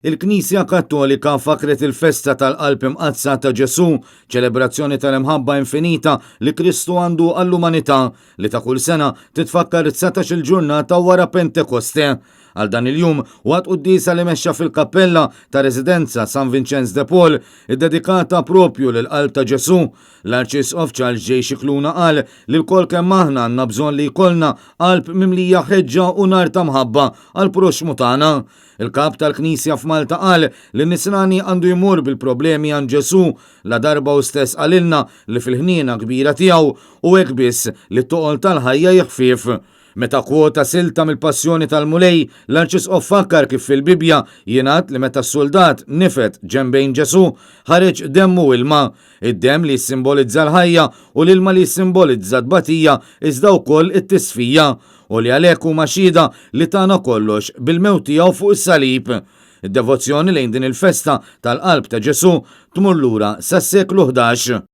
Il-Knisja Kattolika fakret il-festa tal-qalb imqazza ta' Ġesu, ċelebrazzjoni tal-imħabba infinita li Kristu għandu għall-umanità li ta' kull sena titfakkar 19 il-ġurnata wara Pentekoste. Għal dan il-jum waqt qudiesa li mexxa fil-kappella ta' residenza San Vincenz de Paul iddedikata propju lil qalb ta' Ġesu. L-Arċisqof Charles J. Scicluna qal li l-kol kemm aħna għandna bżonn li jkollna qalb mimlija ħeġġa u nar ta' mħabba għal proxmu tagħna. Il-kap tal-Knisja f'Malta qal li n-nisrani għandu jmur bil-problemi għan Ġesu la darba u stess qalilna li fil-ħniena kbira tiegħu u hekk biss li t-toqol tal-ħajja jħfif. Meta kwota silta mill-passjoni tal-mulej, l-Arċisqof fakkar kif fil-Bibja jingħad li meta s-soldat nifet ġembejn Ġesu ħareġ demmu ilma, id-dem li jissimbolizza l-ħajja u l-ilma li jissimbolizza d-batija iżda wkoll it-tisfija u li għalhekk huma xhieda li tagħna kollox bil-mewt tiegħu fuq is-salib. Id-devozzjoni lejn din il-festa tal-qalb ta' Ġesu tmur lura sas-seklu 11.